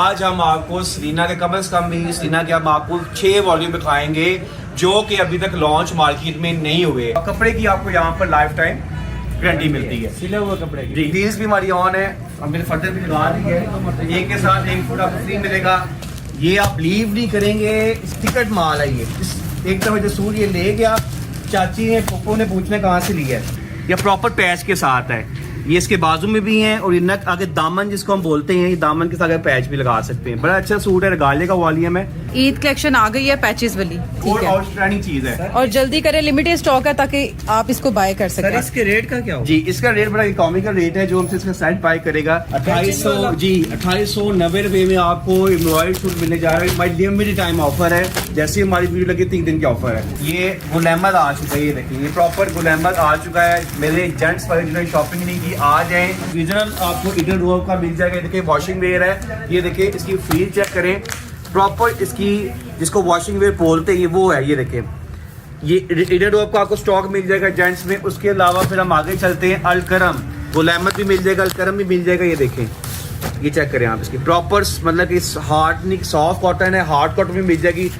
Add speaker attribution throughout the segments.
Speaker 1: आज हम आपको सरीना के कम से कम भी सरीना के हम आपको 6 वॉल्यूम दिखाएंगे जो कि अभी तक लॉन्च मार्केट में नहीं हुए। कपड़े की आपको यहाँ पर लाइफ टाइम गारंटी मिलती है,
Speaker 2: सिले हुए कपड़े की।
Speaker 1: जी डील्स भी हमारी ऑन है, हमने फर्दर भी लगा दी है। एक के साथ एक फुट आपको फ्री मिलेगा। ये आप लीव नहीं करेंगे, टिकट माल है ये। एक दफा जो सूट ये ले गया, चाची ने पप्पो ने पूछने कहाँ से लिया है। ये प्रॉपर पैच के साथ है, ये इसके बाजू में भी हैं और ये नक आगे दामन जिसको हम बोलते हैं, ये दामन के साथ पैच भी लगा सकते हैं। बड़ा अच्छा सूट है, गाले का वॉल्यूम है।
Speaker 3: ईद कलेक्शन आ गई है पैचेस वाली,
Speaker 1: और
Speaker 3: ठीक है।
Speaker 1: आउटस्टैंडिंग चीज है
Speaker 3: और जल्दी करें, लिमिटेड स्टॉक है ताकि आप इसको बाय कर
Speaker 2: सर
Speaker 3: सकें।
Speaker 2: इसके रेट का क्या हो?
Speaker 1: जी इसका रेट बड़ा इकोनॉमिकल रेट है जो हमसे इसका सेट बाय करेगा 2800। जी 2890 रुपए में आपको एम्ब्रॉयडर्ड सूट मिलने जा रहा है। हमारी लिमिटेड टाइम ऑफर है, जैसे हमारी वीडियो लगी 3 दिन की ऑफर है। ये गुल अहमद आ चुका है, ये देखिए ये प्रॉपर गुल अहमद आ चुका है। मेरे जेंट्स वाले जिन्होंने शॉपिंग नहीं की आ जाए। रीजनल आपको इडन रोव का मिल जाएगा। देखिए वॉशिंग वेयर है, ये देखिए इसकी फील चेक करें, प्रॉपर इसकी जिसको वॉशिंग वेयर बोलते हैं वो है। ये देखिए ये इडन रोव का आपको स्टॉक मिल जाएगा जेंट्स में। उसके अलावा फिर हम आगे चलते हैं, अलकरम गुल अहमद भी मिल जाएगा, अलकरम भी मिल जाएगा। ये देखें, ये चेक करें आप इसकी प्रॉपर मतलब कि हार्ड नहीं सॉफ्ट कॉटन है, हार्ड कॉटन भी मिल जाएगी।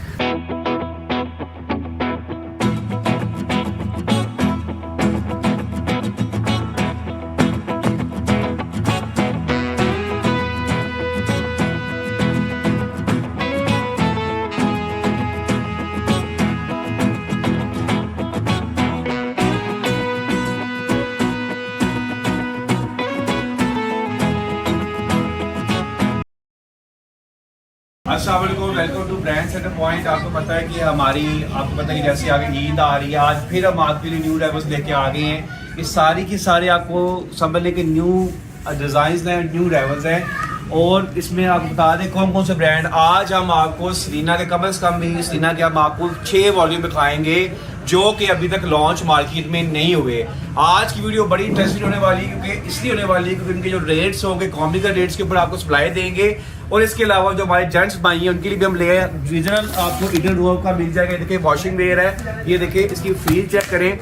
Speaker 1: अस्सलाम वालेकुम, welcome to brand centre point. आपको पता है कि आपको पता है कि जैसे आगे ईद आ रही है, आज फिर हम आपके लिए न्यू लेवल्स लेके आ गए हैं। ये सारी की सारे आपको समझने के न्यू डिज़ाइंस हैं, न्यू लेवल्स हैं। और इसमें आपको बता दें कौन कौन से ब्रांड। आज हम आपको सरीना के कम से कम भी सरीना के हम आपको 6 वॉल्यूम दिखाएंगे जो कि अभी तक लॉन्च मार्केट में नहीं हुए। आज की वीडियो बड़ी इंटरेस्टिंग होने वाली है, क्योंकि इसलिए होने वाली है क्योंकि उनके जो रेट्स होंगे कॉमिकल रेट्स के ऊपर आपको सप्लाई देंगे। और इसके अलावा जो हमारे जेंट्स भाई हैं उनके लिए भी हम ले आए। रीजनल आपको इडन रोव का मिल जाएगा। देखिए वॉशिंग वेयर है, ये देखिए इसकी फील चेक करें,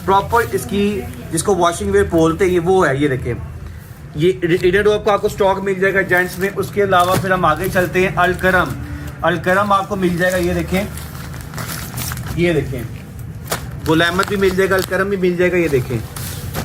Speaker 1: प्रॉपर इसकी जिसको वॉशिंग वेयर बोलते हैं वो है। ये देखिए ये इडन रोव का आपको स्टॉक मिल जाएगा जेंट्स में। उसके अलावा फिर हम आगे चलते हैं, अलकरम आपको मिल जाएगा। ये देखें गुल अहमद भी मिल जाएगा, अलकरम भी मिल जाएगा। ये देखें,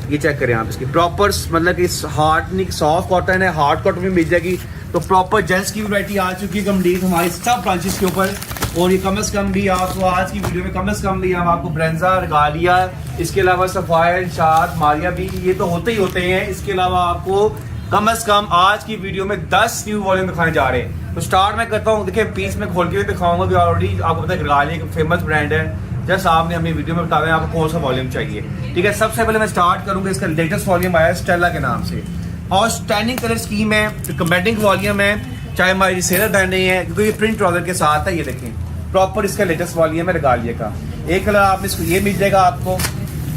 Speaker 1: ये चेक करें आप इसकी प्रॉपर मतलब कि हार्ड नहीं सॉफ्ट कॉटन है, हार्ड कॉटन भी मिल जाएगी। तो प्रॉपर जेंट्स की वैरायटी आ चुकी है कंप्लीट हमारी सब ब्रांचेस के ऊपर। और ये कम से कम भी आपको आज की वीडियो में कम से कम भी हम आपको ब्रेंजा, गालिया, इसके अलावा सफायर, शाद, मारिया भी ये तो होते ही होते हैं। इसके अलावा आपको कम से कम आज की वीडियो में 10 न्यू वॉल्यूम दिखाने जा रहे हैं। तो स्टार्ट मैं करता हूँ, देखिए पीस में खोल के भी दिखाऊंगा कि ऑलरेडी आपको पता है गालिया एक फेमस ब्रांड है। जैसा आपने हमें वीडियो में बताया आपको कौन सा वॉल्यूम चाहिए, ठीक है। सबसे पहले मैं स्टार्ट करूंगा, इसका लेटेस्ट वॉल्यूम आया स्टेला के नाम से और स्टैंडिंग कलर स्कीम है, कमेंडिंग वॉल्यूम है, चाहे हमारी सेलर ब्रांड नहीं है क्योंकि ये प्रिंट ट्राउजर के साथ है। ये देखें प्रॉपर इसका लेटेस्ट वॉल्यूम है गालिया का। एक कलर आप इसको ये मिल जाएगा आपको,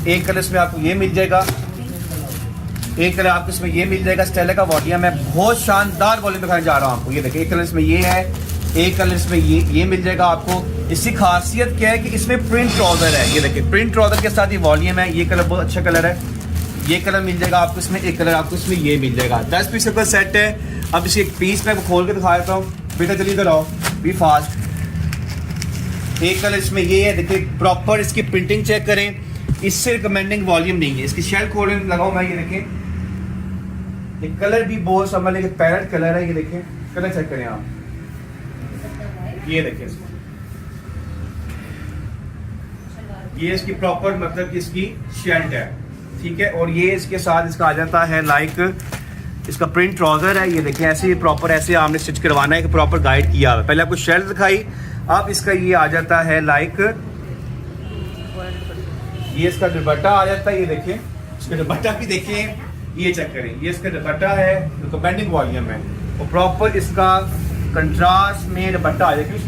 Speaker 1: एक कलर इसमें आपको ये मिल जाएगा, एक कलर आपको इसमें ये मिल जाएगा। स्टेला का वॉल्यूम है, बहुत शानदार वॉल्यूम दिखाने जा रहा हूँ आपको। ये देखिए एक कलर इसमें ये है, एक कलर इसमें ये मिल जाएगा आपको। इसकी खासियत क्या है कि इसमें प्रिंट ट्राउजर है। ये देखिए प्रिंट ट्राउजर के साथ ये वॉल्यूम है। ये कलर बहुत अच्छा कलर है, ये कलर मिल जाएगा आपको इसमें, एक कलर आपको इसमें ये मिल जाएगा। 10 पीस का सेट है। अब इसे एक पीस मैं खोल के दिखा देता हूँ, बेटा चलिए इधर आओ, बी फास्ट। एक कलर इसमें ये है, देखिए प्रॉपर इसकी प्रिंटिंग चेक करें, इससे रिकमेंडिंग वॉल्यूम नहीं है। इसकी शेल खोलने लगाऊं मैं, ये देखें ये कलर भी बहुत समझ लेंगे, पैरेट कलर है। ये देखें कलर चेक करें आप, ये देखें इसको, ये इसकी प्रॉपर मतलब कि इसकी शेल्ट है, ठीक है। और ये इसके साथ इसका आ जाता है लाइक इसका प्रिंट ट्राउजर है। ये देखें ऐसे प्रॉपर ऐसे आपने स्टिच करवाना है कि प्रॉपर गाइड किया हुआ है। पहले आपको शेल्ट दिखाई, अब इसका ये आ जाता है लाइक ये इसका दुपट्टा आ जाता है। ये देखें इसका दुपट्टा भी देखें, ये चेक करें, ये इसका दुपट्टा है जो कमेंडिंग वॉल्यूम है। और प्रॉपर इसका कंट्रास्ट में दुपट्टा आ जाएगा। क्यों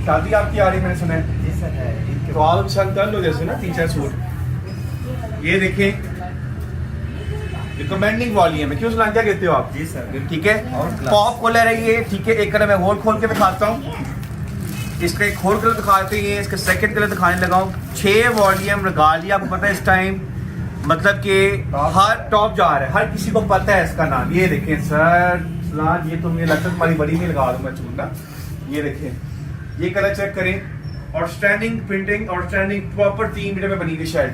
Speaker 1: शादी आपकी आ रही है मैंने सुना है?
Speaker 2: जी सर है।
Speaker 1: तो आप संग कर लो जैसे ना 3-4 सूट। ये देखें रिकमेंडिंग वॉल्यूम है। क्यों सुना, क्या कहते हो आप?
Speaker 2: जी सर,
Speaker 1: ठीक है। पॉप कलर है ये, ठीक है। एक कलर मैं और खोल के दिखाता हूँ, इसका एक और कलर दिखाते हैं, इसका सेकंड कलर दिखाने लगा हूँ। 6 वॉल्यूम गालिया, आपको पता है इस टाइम मतलब कि हर टॉप जा रहा है, हर किसी को पता है इसका नाम। ये देखें सर सलाद ये तो मुझे लगता है तुम्हारी बड़ी में लगा दूँ मैं चूना। ये देखें, ये कलर चेक करें, और स्टैंडिंग प्रिंटिंग और स्टैंडिंग प्रॉपर 3 मीटर में बनी हुई शर्ट।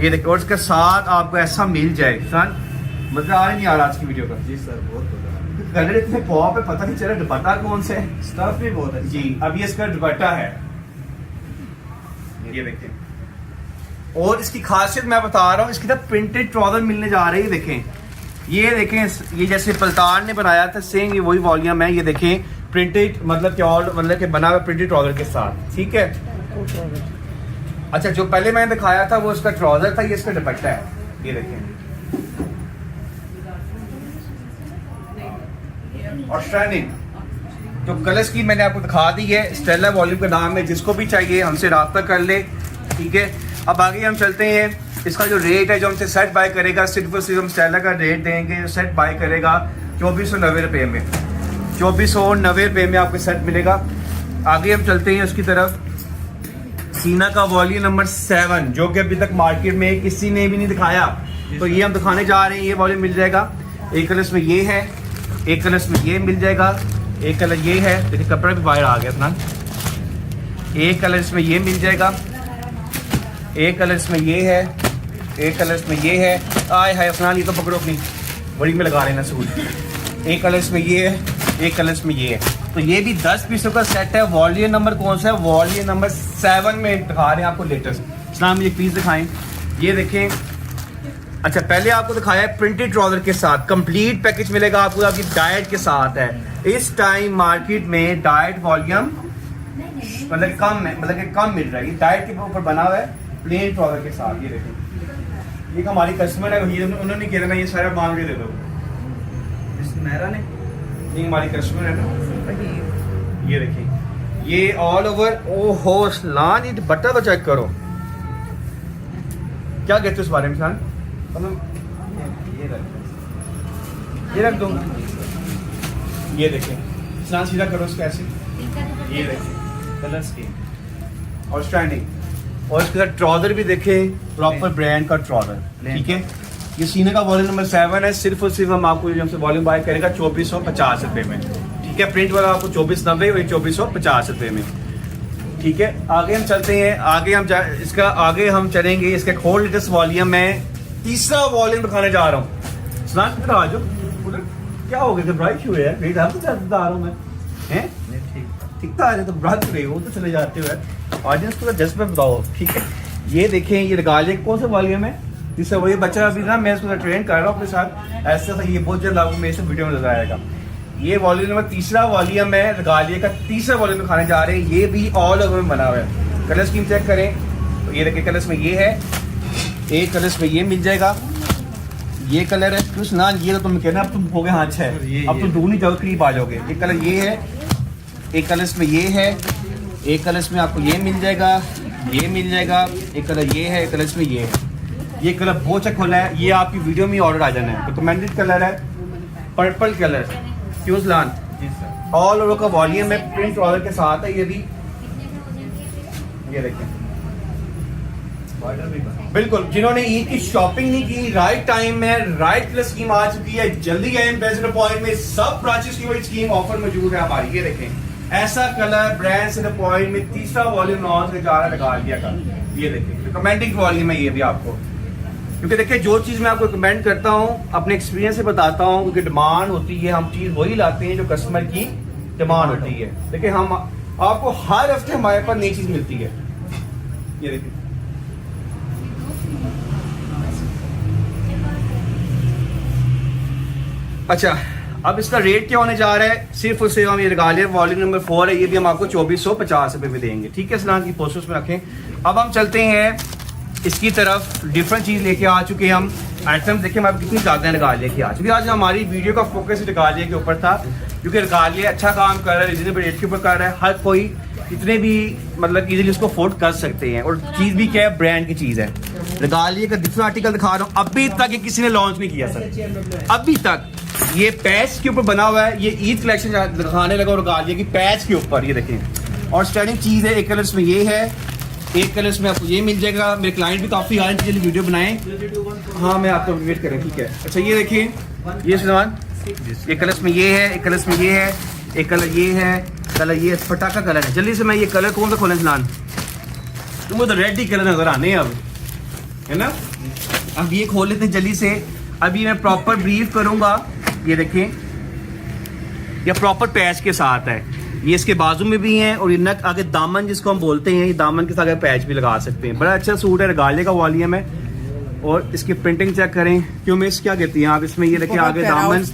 Speaker 1: ये देखो, और इसके साथ आपको ऐसा मिल जाए सन, मतलब आ नहीं आ रहा आज की वीडियो का।
Speaker 2: जी सर, बहुत बढ़िया।
Speaker 1: कलर इतने पॉप है, पता नहीं चला दुपट्टा कौन से है।
Speaker 2: स्टफ भी बहुत है
Speaker 1: जी, अब ये इसका दुपट्टा है, ये देखें। और इसकी खासियत मैं बता रहा हूँ, इसकी ना प्रिंटेड ट्राउजर मिलने जा रही है। देखें, ये देखें, ये जैसे पलतान ने बनाया था सेम ये वही वॉल्यूम है। ये देखें प्रिंटेड, मतलब कि ऑल मतलब कि बना हुआ प्रिंटेड ट्राउजर के साथ, ठीक है। अच्छा, जो पहले मैंने दिखाया था वो इसका ट्राउजर था, ये इसका दुपट्टा है। ये देखें, और स्टैंडिंग जो कलर स्कीम मैंने आपको दिखा दी है, स्टेला वॉल्यूम का नाम है। जिसको भी चाहिए हमसे रब्ता कर ले, ठीक है। अब आगे हम चलते हैं, इसका जो रेट है, जो हमसे सेट बाय करेगा, सिर्फ और सिर्फ हम स्टेला का रेट देंगे। जो सेट बाय करेगा 2490 रुपये में, 2490 रुपये में आपको सेट मिलेगा। आगे हम चलते हैं उसकी तरफ। सीना का वॉल्यूम नंबर 7, जो कि अभी तक मार्केट में किसी ने भी नहीं दिखाया, तो ये हम दिखाने जा रहे हैं। ये वॉल्यूम मिल जाएगा। एक कलर इसमें ये है, एक कलर इसमें ये मिल जाएगा, एक कलर ये है। देखिए कपड़ा भी बाहर आ गया अपना। एक कलर इसमें ये मिल जाएगा, एक कलर इसमें ये है, एक कलर इसमें ये है। आय हाय अफनान, ये तो पकड़ो अपनी बड़ी में लगा लेना सूट। एक कलर इसमें ये है, एक कलर इसमें ये है। तो ये भी 10 पीसों का सेट है। वॉल्यूम नंबर कौन सा है? वॉल्यूम नंबर 7 में दिखा रहे हैं आपको लेटेस्ट। इस्लाम ये पीस दिखाएं, ये देखें। अच्छा, पहले आपको दिखाया है प्रिंटेड ट्राउजर के साथ, कंप्लीट पैकेज मिलेगा आपको, आपकी डाइट के साथ है। इस टाइम मार्केट में डाइट वॉल्यूम मतलब कम है, मतलब कि कम मिल रहा है। ये डाइट के ऊपर बना हुआ है प्लेन ट्राउजर के साथ। ये देखें, ये हमारी कस्टमर है, उन्होंने कह रहा ये सारा मांग के दे दो।
Speaker 2: मेरा ने
Speaker 1: ये हमारी कस्टमर है ना। ये देखिए, ये ऑल ओवर। ओहो सलान, ये दुपट्टा तो चेक करो। क्या कहते हो इस बारे में सलान? ये रख दूंगा। ये देखें, सलान सीधा करो इसको ऐसे। ये देखें कलर स्कीम और स्टैंडिंग, और इसके साथ ट्राउजर भी देखें, प्रॉपर ब्रांड का ट्राउजर, ठीक है। ये सीने का वॉल्यूम नंबर 7 है। सिर्फ और सिर्फ हम आपको हमसे वॉल्यूम बाय करेगा 2450 रुपये में, ठीक है। प्रिंट वाला आपको 2490 और 2450 रुपये में, ठीक है। आगे हम चलते हैं, आगे हम इसका आगे हम चलेंगे। इसका एक और लेटेस्ट वॉल्यूम में तीसरा वॉल्यूम दिखाने जा रहा हूँ। सुना आ जाओ, क्या हो गया? घबराई क्यों है? वेट आप बता रहा हूँ मैं, हैं? ठीक था, तो ब्रात रहे हो तो चले जाते हो। ऑडियंस को जस्ट में बताओ, ठीक है। ये देखें, ये रिगालिया कौन सा वॉल्यूम है? जिससे वही बच्चा अभी ना मैं इसको ट्रेन कर रहा हूँ अपने साथ। ऐसा ये बहुत जल्द आपको मेरे से वीडियो में नजर आएगा। ये वॉल्यूम नंबर तीसरा वॉल्यूम है, रिगालिया का तीसरा वॉल्यूम दिखाने जा रहे हैं। ये भी ऑल ओवर में बना हुआ है। कलर स्कीम चेक करें, तो ये देखिए कलर्स में ये है, एक कलर्स में ये मिल जाएगा। ये कलर है कुछ ना, ये तो तुम कहना अब तुम हो गए हाँ अच्छा है, अब तुम दूर नहीं जाओ, करीब आ जाओगे। एक कलर ये है, एक कलर्स में ये है, एक कलर्स में आपको ये मिल जाएगा, ये मिल जाएगा। एक कलर ये है, एक कलर्स में ये है। ये कलर बहुत अच्छा खोला है, ये आपकी वीडियो में ऑर्डर आ जाना है। रिकमेंडेड कलर है पर्पल कलर, क्यों सलान?
Speaker 2: जी सर,
Speaker 1: ऑल ओवर का वॉल्यूम है, प्रिंट ऑर्डर के साथ है। ये भी ये देखें,
Speaker 2: बॉर्डर भी बना।
Speaker 1: बिल्कुल। जिन्होंने ईद की शॉपिंग नहीं की, राइट टाइम में राइट कलर स्कीम आ चुकी है। जल्दी आए एम्बेसडर पॉइंट में, सब ब्रांचेस की वही स्कीम ऑफर मौजूद है हमारी। ये देखें, ऐसा कलर ब्रांड से पॉइंट में तीसरा वॉल्यूम लॉन्च में जा रहा है रिगालिया का। ये देखें, रिकमेंडिंग वॉल्यूम है ये भी आपको, क्योंकि देखिए जो चीज़ मैं आपको रिकमेंड करता हूँ अपने एक्सपीरियंस से बताता हूँ, क्योंकि डिमांड होती है, हम चीज़ वही लाते हैं जो कस्टमर की डिमांड होती है। देखिए हम आपको हर हफ्ते हमारे पास नई चीज़ मिलती है। ये देखिए, अच्छा अब इसका रेट क्या होने जा रहा है? सिर्फ और सिर्फ हम ये रिगालिया वॉल्यूम नंबर 4 है, ये भी हम आपको 2450 रुपये में देंगे, ठीक है। सलाम की पोस्टर्स में रखें। अब हम चलते हैं इसकी तरफ, डिफरेंट चीज़ लेके आ चुके हैं हम। आइटम देखिए हमारे कितनी ज़्यादा रिगालिया की आ चुकी है। आज हमारी वीडियो का फोकस रिगालिया के ऊपर था, क्योंकि रिगालिया अच्छा काम कर रहा है, रिजनेबल रेट के ऊपर कर रहा है। हर कोई इतने भी मतलब इजीली उसको अफोर्ड कर सकते हैं, और चीज़ भी क्या है, ब्रांड की चीज़ है। रिगालिया का डिफरेंट आर्टिकल दिखा रहा हूँ, अभी तक ये किसी ने लॉन्च नहीं किया सर, अभी तक। ये पैच के ऊपर बना हुआ है, ये ईद कलेक्शन दिखाने लगा रिगालिया की पैच के ऊपर। ये देखें, और स्टैंडिंग चीज़ है। एक कलर्स में ये है, एक कलर्स में आपको ये मिल जाएगा। मेरे क्लाइंट भी काफ़ी आए जल्दी वीडियो बनाएं। हाँ मैं आपको वेट करें, ठीक है। अच्छा ये देखिए, ये सामान एक कलर में ये है, एक कलर में ये है, एक कलर ये है, कलर ये पटाखा कलर है। जल्दी से मैं ये कलर कौन सा खोलें स्नान, मुझे तो रेड ही कलर नजर आने हैं अब, है ना। अब ये खोल लेते हैं जल्दी से। अभी मैं प्रॉपर ब्रीफ करूंगा। ये देखें, ये प्रॉपर पैच के साथ है। ये इसके बाजू में भी हैं और ये नक आगे दामन जिसको हम बोलते हैं, ये दामन के साथ पैच भी लगा सकते हैं। बड़ा अच्छा सूट है, गाले का वॉल्यूम है। और इसकी प्रिंटिंग चेक करें, क्यों मिस क्या कहती हैं आप इसमें। ये देखिए आगे दामन,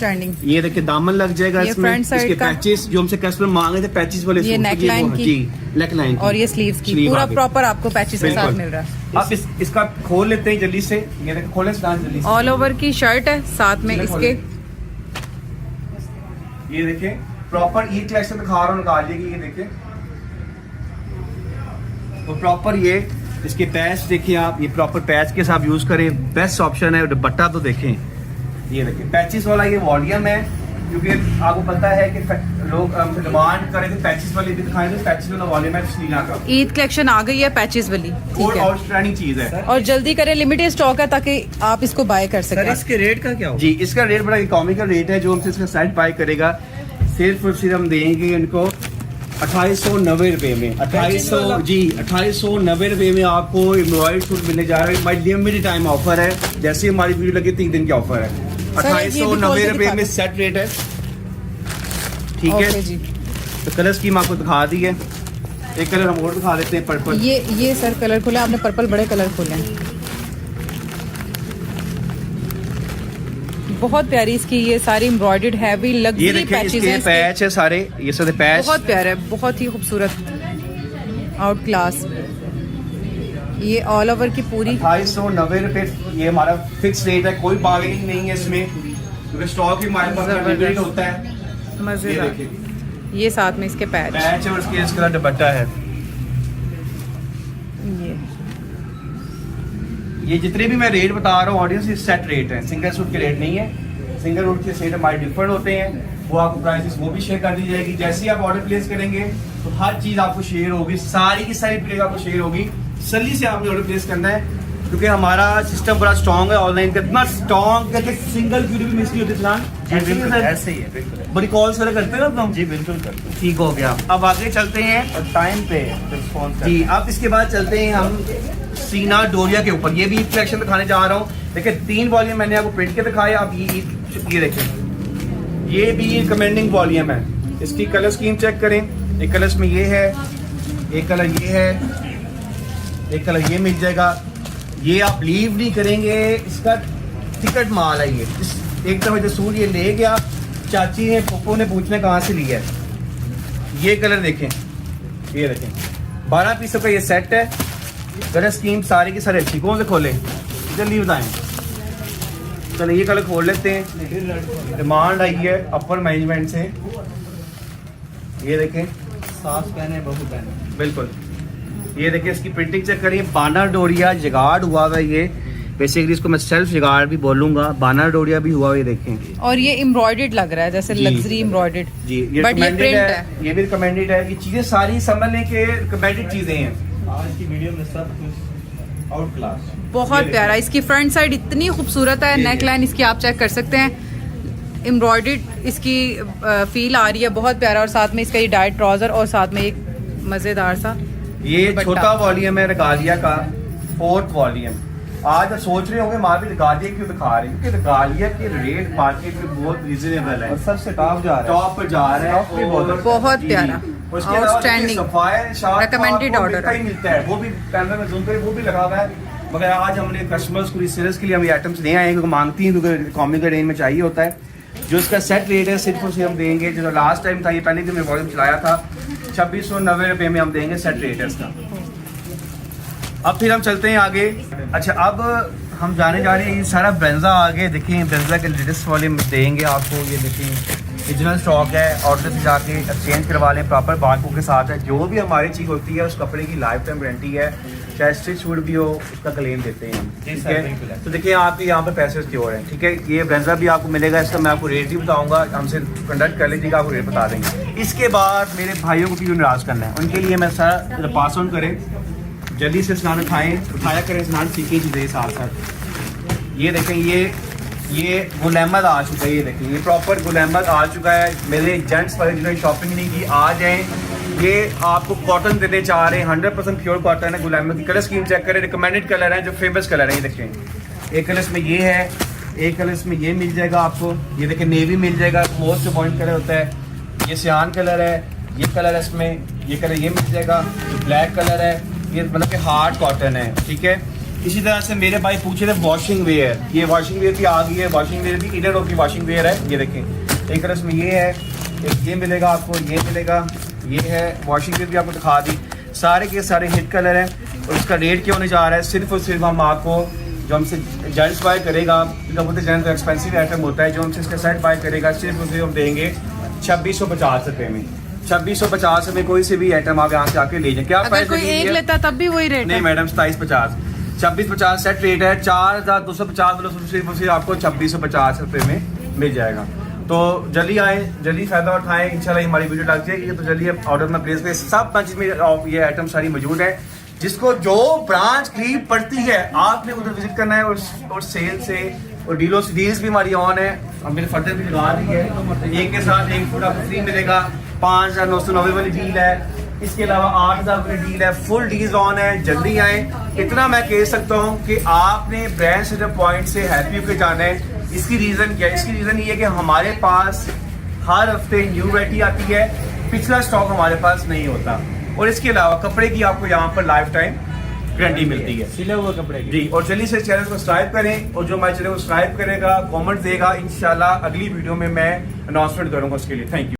Speaker 1: ये देखिए दामन लग जाएगा इसमें। इसके पैचेस जो हमसे कस्टमर मांग रहे थे, पैचेस वाले
Speaker 3: ये नेक लाइन की,
Speaker 1: नेक लाइन
Speaker 3: और ये स्लीव्स की, पूरा प्रॉपर आपको पैचेस के साथ मिल रहा है।
Speaker 1: अब इसका खोल लेते हैं जल्दी से। ये देखिए खोलें जल्दी से।
Speaker 3: ऑल ओवर की शर्ट है, साथ में इसके
Speaker 1: ये देखिए प्रॉपर ई कलेक्शन दिखा रहा हूँ, निकालिए। ये देखिए तो प्रॉपर ये इसके पैच देखिए आप, ये प्रॉपर पैच के साथ यूज करें, बेस्ट ऑप्शन है। दुपट्टा तो देखें, ये देखिए पैचेस वाला ये वॉल्यूम है, क्योंकि आपको पता है कि लोग डिमांड करें थे पैचेस वाले भी दिखाएं, तो पैचेस वाला वॉल्यूम है शीना का।
Speaker 3: ईद कलेक्शन आ गई है पैचेस वाली, ठीक
Speaker 1: और
Speaker 3: है।
Speaker 1: आउटस्टैंडिंग चीज है,
Speaker 3: और जल्दी करें, लिमिटेड स्टॉक है ताकि आप इसको बाय कर
Speaker 2: सर
Speaker 3: सकें।
Speaker 2: इसके रेट का क्या होगा?
Speaker 1: जी इसका रेट बड़ा इकोनॉमिकल रेट है। जो हमसे इसका सेट बाय करेगा सिर्फ और सिर्फ हम देंगे इनको 2890 रुपए में। 2800 जी 2890 रुपए में आपको एम्ब्रॉयडरी सूट मिलने जा रहा है। माई लिमिटेड टाइम ऑफर है, जैसे हमारी वीडियो लगी 3 दिन की ऑफर है। 2890 रुपए में सेट रेट है, ठीक है
Speaker 3: जी।
Speaker 1: तो कलर स्कीम आपको दिखा दी है। एक कलर हम और दिखा देते हैं, पर्पल।
Speaker 3: ये सर कलर खोले आपने, पर्पल बड़े कलर खोले हैं, बहुत प्यारी इसकी ये सारी एम्ब्रॉयडर्ड हैवी
Speaker 1: ये
Speaker 3: लग्जरी
Speaker 1: देखिए
Speaker 3: पैचेस
Speaker 1: इसके
Speaker 3: हैं।
Speaker 1: पैच है सारे, ये सारे पैच
Speaker 3: बहुत प्यारा है, बहुत ही खूबसूरत, आउट क्लास। ये ऑल ओवर की पूरी
Speaker 1: 2890 रुपए ये हमारा फिक्स रेट है, कोई बार्गेनिंग नहीं है इसमें, क्योंकि स्टॉक ही हमारे पास लिमिटेड होता है। ये
Speaker 3: मजेदार।
Speaker 1: देखिए
Speaker 3: ये साथ में इसके पैच,
Speaker 1: पैच है और इसका दुपट्टा है। ये जितने भी मैं रेट बता रहा हूँ ऑडियंस, ये सेट रेट है, सिंगल सूट के रेट नहीं है। सिंगल सूट के सेट हमारे डिफरेंट होते हैं, वो आपको प्राइसेस वो भी शेयर कर दी जाएगी। जैसे ही आप ऑर्डर प्लेस करेंगे तो हर चीज़ आपको शेयर होगी, सारी की सारी प्लेस आपको शेयर होगी। जल्दी से आपने ऑर्डर प्लेस करना है, क्योंकि हमारा सिस्टम बड़ा स्ट्रॉन्ग है ऑनलाइन का, इतना स्ट्रॉन्ग है कि सिंगल वीडियो भी मिस नहीं होती। फिलहाल
Speaker 2: ऐसे ही है, बिल्कुल
Speaker 1: बड़ी कॉल्स वगैरह करते हैं ना तुम?
Speaker 2: जी बिल्कुल करते हैं।
Speaker 1: ठीक हो गया। अब आगे चलते हैं
Speaker 2: और टाइम पे रिस्पॉन्स
Speaker 1: जी। अब इसके बाद चलते हैं हम सीना डोरिया के ऊपर। ये भी कलेक्शन दिखाने जा रहा हूँ। देखिए 3 वॉल्यूम मैंने आपको प्रिंट के दिखाया। अब ये देखें, ये भी कमेंडिंग वॉल्यूम है। इसकी कलर स्कीम चेक करें। एक कलर में ये है, एक कलर ये है, एक कलर ये मिल जाएगा। ये आप लीव नहीं करेंगे, इसका टिकट माल है ये। एक दफा जो सूट ये ले गया, चाची ने पप्पू ने पूछने कहाँ से लिया है। ये कलर देखें, ये देखें 12 पीसों का ये सेट है। कलर स्कीम सारी की सारी अच्छी। कौन से खोले जल्दी बताएं। चलो ये कलर खोल लेते हैं। डिमांड आई है अपर मैनेजमेंट से। ये देखें,
Speaker 2: सास पहने बहू पहने,
Speaker 1: बिल्कुल। ये देखिए इसकी प्रिंटिंग चेक करिए, बाना डोरिया जगाड़ हुआ हुआ है। ये बेसिकली इसको मैं सेल्फ जगाड़ भी बोलूंगा, बाना डोरिया भी हुआ हुआ है, देखें।
Speaker 3: और ये एम्ब्रॉयडर्ड लग रहा है जैसे
Speaker 1: जी।
Speaker 3: लग्जरी एम्ब्रॉयडर्ड
Speaker 1: जी ये
Speaker 3: बट ये
Speaker 1: recommended
Speaker 3: प्रिंट
Speaker 1: है,
Speaker 3: है।
Speaker 1: ये भी रिकमेंडेड है। ये चीजें सारी समझ लें कि रिकमेंडेड चीजें हैं।
Speaker 2: आज की वीडियो में सब कुछ आउट क्लास।
Speaker 3: बहुत
Speaker 1: ये
Speaker 3: प्यारा। इसकी फ्रंट साइड इतनी खूबसूरत है,
Speaker 1: ये
Speaker 3: नेक लाइन इसकी आप चेक कर सकते हैं, एम्ब्रॉयडर्ड इसकी फील आ रही है, बहुत प्यारा। और साथ में इसका ये डाइट ट्राउजर और साथ में एक मजेदार सा
Speaker 1: ये
Speaker 3: दुपट्टा।
Speaker 1: छोटा वॉल्यूम है रिगालिया का, 4th वॉल्यूम। आज आप सोच रहे होंगे माँ भी रिगालिया क्यों दिखा रही है, क्योंकि रिगालिया के रेट मार्केट में बहुत रिजनेबल है
Speaker 2: और सबसे टॉप जा रहा है,
Speaker 1: टॉप पर जा रहा है।
Speaker 2: Stock भी बहुत
Speaker 3: बहुत
Speaker 1: जी।
Speaker 3: प्यारा,
Speaker 1: उसके अलावा
Speaker 3: आउटस्टैंडिंग,
Speaker 1: सफायर शार्ट
Speaker 3: recommended
Speaker 1: आपको
Speaker 3: order
Speaker 1: मिलता ही मिलता है, वो भी कैमरे में जूम करें, वो भी लगा हुआ है। मगर आज हमने कस्टमर्स को सेल्स के लिए हम ये आइटम्स ले आए हैं, क्योंकि मांगती हैं, क्योंकि इकोनॉमिकल रेंज में चाहिए होता है। जो इसका सेट रेट है सिर्फ उसे हम देंगे, जो लास्ट टाइम था, ये पहले जो मैं वॉल्यूम चलाया था, 2690 रुपये में हम देंगे सेट रेट है इसका। अब फिर हम चलते हैं आगे। अच्छा अब हम जाने जा रहे हैं, ये सारा ब्रेंजा आगे देखें, ब्रेंजा के लेटेस्ट वॉल्यूम देंगे आपको। ये देखें ओरिजिनल स्टॉक है, ऑर्डर से जाके एक्सचेंज करवा लें, प्रॉपर बारकोड के साथ है। जो भी हमारी चीज़ होती है उस कपड़े की लाइफ टाइम वारंटी है, चाहे स्टिच सूट भी हो उसका क्लेम देते हैं हम,
Speaker 2: जी
Speaker 1: ठीक
Speaker 2: सर, बिल्कुल
Speaker 1: है।
Speaker 2: है।
Speaker 1: तो देखिए आपके यहाँ पर पैसे सिक्योर हैं, ठीक है। ये ब्रेंजा भी आपको मिलेगा, इसका मैं आपको रेट भी बताऊँगा, हमसे कंडक्ट कर लीजिएगा, आपको रेट बता देंगे। इसके बाद मेरे भाइयों को क्यों नाराज़ करना है, उनके लिए मैं सारा पास ऑन करें, जल्दी से स्नान उठाएँ, उठाया करें स्नान, सीखें चीज़ें साथ साथ। ये देखें, ये ये गुल अहमद आ चुका है, ये देखिए ये प्रॉपर गुल अहमद आ चुका है। मेरे जेंट्स वाले जिन्होंने शॉपिंग नहीं की आ जाएं, ये आपको कॉटन देने चाह रहे हैं, 100% प्योर कॉटन है। गुल अहमद की कलर स्कीम चेक करें, रिकमेंडेड कलर है जो फेमस कलर है, ये देखें। एक कलर इसमें ये है, एक कलर इसमें ये मिल जाएगा आपको, ये देखें नेवी मिल जाएगा, मोस्ट पॉइंट कलर होता है। ये सियान कलर है, ये कलर है इसमें, ये कलर ये मिल जाएगा, ब्लैक कलर है, ये मतलब कि हार्ड कॉटन है, ठीक है। इसी तरह से मेरे भाई पूछे थे वॉशिंग वेयर, ये वॉशिंग वेयर की आ गई है, वॉशिंग वेयर भी इधर की वॉशिंग वेयर है, ये देखें। एक कलर इसमें ये है, एक ये मिलेगा आपको, ये मिलेगा, ये है वॉशिंग वेयर भी आपको दिखा दी। सारे के सारे हिट कलर हैं और इसका रेट क्या होने जा रहा है, सिर्फ और सिर्फ हम आपको जो हमसे जेंट्स बाय करेगा, क्योंकि बोलते जेंट्स का एक्सपेंसिव आइटम होता है, जो हमसे इसका सेट बाय करेगा सिर्फ उसे हम देंगे 2650 रुपये में। 2650 में कोई से भी आइटम आप यहाँ से आके ले जाए। क्या
Speaker 3: अगर कोई एक लेता तब भी वही रेट
Speaker 1: नहीं
Speaker 3: है?
Speaker 1: मैडम 2750, 2650 सेट रेट है। 4250 मतलब सिर्फ आपको 2650 रुपये में मिल जाएगा। तो जल्दी आए, जल्दी फायदा उठाएं, इंशाल्लाह हमारी वीडियो लग जाएगी तो जल्दी ऑर्डर में प्लेस करें। सब ब्रांच में ये आइटम सारी मौजूद है, जिसको जो ब्रांच करीब पड़ती है आपने उधर विजिट करना है। और सेल से और डील्स भी हमारी ऑन है, हम मेरे फर्दर भी लगा रही है। एक के साथ एक फूड आपको फ्री मिलेगा, 5990 वाली डील है, इसके अलावा 8000 वाली डील है, फुल डील्स ऑन है। जल्दी आए, इतना मैं कह सकता हूँ कि आपने ब्रांड से पॉइंट से हैप्पी होकर जाना है। इसकी रीज़न क्या है? इसकी रीज़न ये है कि हमारे पास हर हफ्ते न्यू वैरायटी आती है, पिछला स्टॉक हमारे पास नहीं होता। और इसके अलावा कपड़े की आपको यहाँ पर लाइफ टाइम गारंटी मिलती है,
Speaker 2: सिले हुए कपड़े की।
Speaker 1: जी। और जल्दी से चैनल को सब्सक्राइब करें, और जो हमारे चैनल को सब्सक्राइब करेगा, कमेंट देगा, इंशाल्लाह अगली वीडियो में मैं अनाउंसमेंट करूंगा उसके लिए। Thank you.